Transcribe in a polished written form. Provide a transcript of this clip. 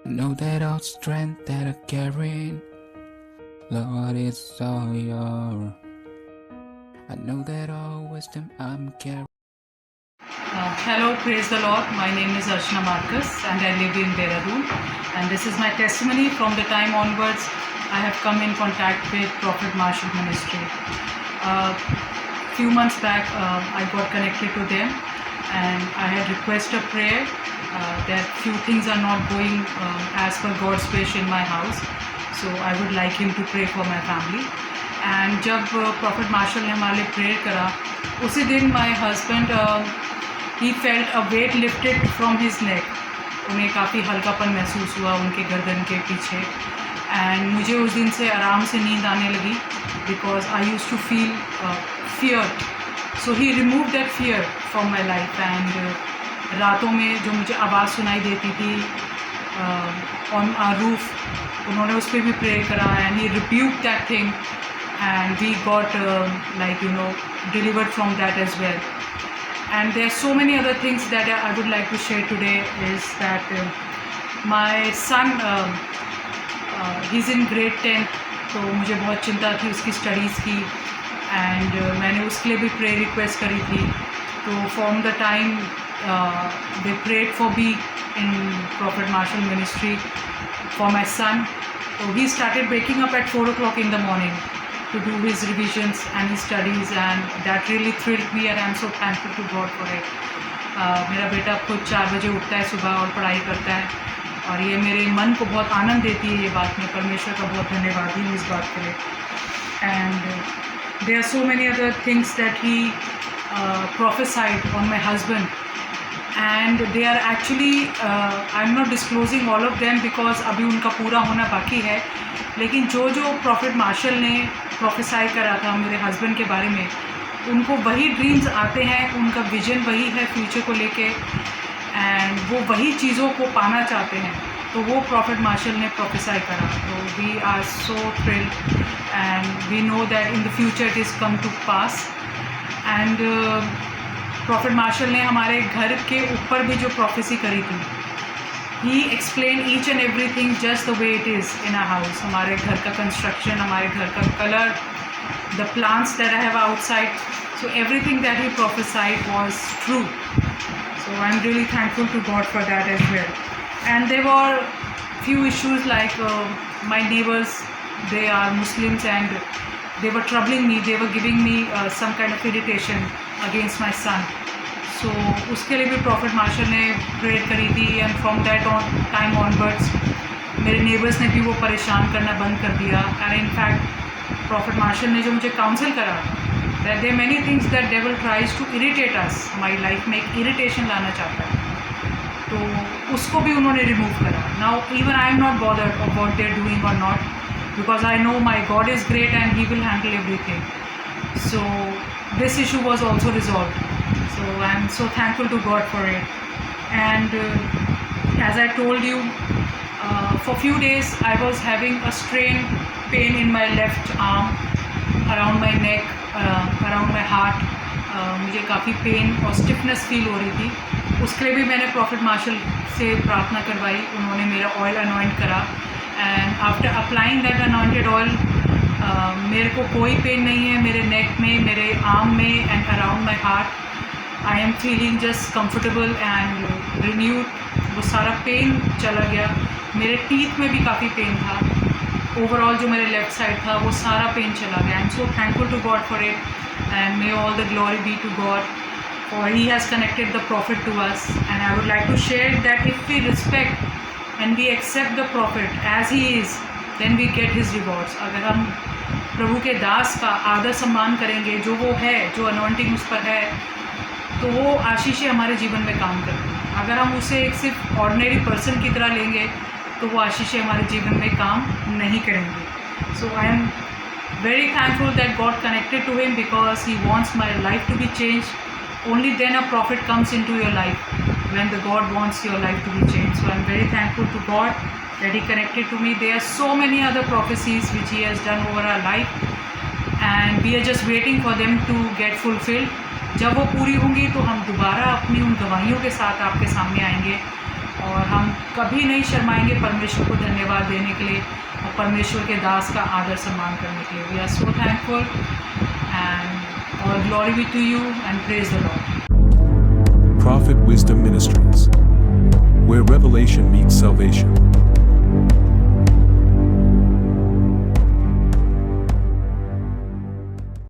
Know that all strength that I carry, Lord, is all yours. I know that all wisdom I'm carrying. Hello, praise the Lord. My name is Archana Marcus and I live in Dehradun. And this is my testimony. From the time onwards, I have come in contact with Prophet Marshall Ministry. Few months back, I got connected to them and I had requested a prayer that few things are not going as per God's wish in my house. So I would like him to pray for my family. And जब Prophet Marshall ने हमारे लिए prayer करा, उसी दिन my husband he felt a weight lifted from his neck. उन्हें काफ़ी हल्कापन महसूस हुआ उनके गर्दन के पीछे. एंड मुझे उस दिन से आराम से नींद आने लगी because I used to feel fear. So he remove that fear from my life. And रातों में जो मुझे आवाज़ सुनाई देती थी ऑन आ रूफ, उन्होंने उस पर भी प्रे करा and he rebuke that thing and we got delivered from that as well. And there are so many other things that I would like to share today. Is that my son he's in grade 10, तो मुझे बहुत चिंता थी उसकी studies की and मैंने उसके लिए भी प्रे रिक्वेस्ट करी थी. तो from the time they prayed for me in Prophet Marshal Ministry for my son. So he started waking up at 4 o'clock in the morning to do his revisions and his studies, and that really thrilled me and I'm so thankful to God for it. मेरा बेटा खुद 4 बजे उठता है सुबह और पढ़ाई करता है और ये मेरे मन को बहुत आनंद देती है ये बात. मैं परमेश्वर का बहुत धन्यवादी हूँ इस बात के लिए. And there are so many other things that he prophesied on my husband, and they are actually I'm not disclosing all of them because अभी उनका पूरा होना बाकी है. लेकिन जो प्रॉफिट मार्शल ने प्रोफेसाई करा था मेरे हस्बैंड के बारे में, उनको वही ड्रीम्स आते हैं, उनका विजन वही है फ्यूचर को लेके एंड वो वही चीज़ों को पाना चाहते हैं. तो वो प्रॉफिट मार्शल ने प्रोफेसाई करा. तो we are so thrilled and we know that in the future it is come to pass. And Prophet Marshal ने हमारे घर के ऊपर भी जो प्रोफेसी करी थी, he explain each and everything just the way it is in our house. हमारे घर का कंस्ट्रक्शन, हमारे घर का colour, the plants that I have outside. So everything that he prophesied was true. So I am really thankful to God for that as well. And there were few issues like my neighbors, they are Muslims and they were troubling me, they were giving me some kind of irritation against my son. So उसके लिए भी profit Marshal ने prayer करी थी and from that time onwards मेरे neighbours ने भी वो परेशान करना बंद कर दिया. एंड इनफैक्ट प्रॉफिट मार्शल ने जो मुझे काउंसिल करा that there many things that devil tries to irritate us. हमारी लाइफ में एक इरिटेशन लाना चाहता है, तो उसको भी उन्होंने रिमूव करा. Now even I am not bothered of what they are doing और not, because I know my God is great and he will handle everything. So this issue was also resolved. So I am so thankful to God for it. And as I told you, for few days I was having a strain pain in my left arm, around my neck, around my heart. मुझे काफ़ी pen और stiffness feel हो रही थी. उसके लिए भी मैंने प्रॉफिट मार्शल से प्रार्थना करवाई. उन्होंने मेरा ऑयल अनॉइंट करा and after applying that anointed oil मेरे को कोई पेन नहीं है मेरे नेक में, मेरे आर्म में and around my heart. I am feeling just comfortable and renewed. वो सारा पेन चला गया. मेरे टीथ में भी काफ़ी पेन था. ओवरऑल जो मेरे लेफ़्ट साइड था वो सारा पेन चला गया. I am so thankful to God for it and may all the glory be to God for he has connected the prophet to us. And I would like to share that if we respect and we accept the prophet as he is, then we get his rewards. अगर हम प्रभु के दास का आदर सम्मान करेंगे, जो वो है, जो अनॉइंटिंग उस पर है, तो वो आशीषें हमारे जीवन में काम करती हैं. अगर हम उसे एक सिर्फ ऑर्डिनरी पर्सन की तरह लेंगे तो वो आशीषें हमारे जीवन में काम नहीं करेंगे. So I am very thankful that God connected to him because he wants my life to be change. Only then a prophet comes into your life, when the God wants your life to be changed. So I am very thankful to God that he connected to me. There are so many other prophecies which he has done over our life and we are just waiting for them to get fulfilled. जब वो पूरी होंगी तो हम दोबारा अपनी उन गवाहियों के साथ आपके सामने आएंगे और हम कभी नहीं शर्माएंगे परमेश्वर को धन्यवाद देने के लिए और परमेश्वर के दास का आदर सम्मान करने के लिए. We are so thankful and all glory be to you and praise the Lord. Prophet Wisdom Ministries, where revelation meets salvation.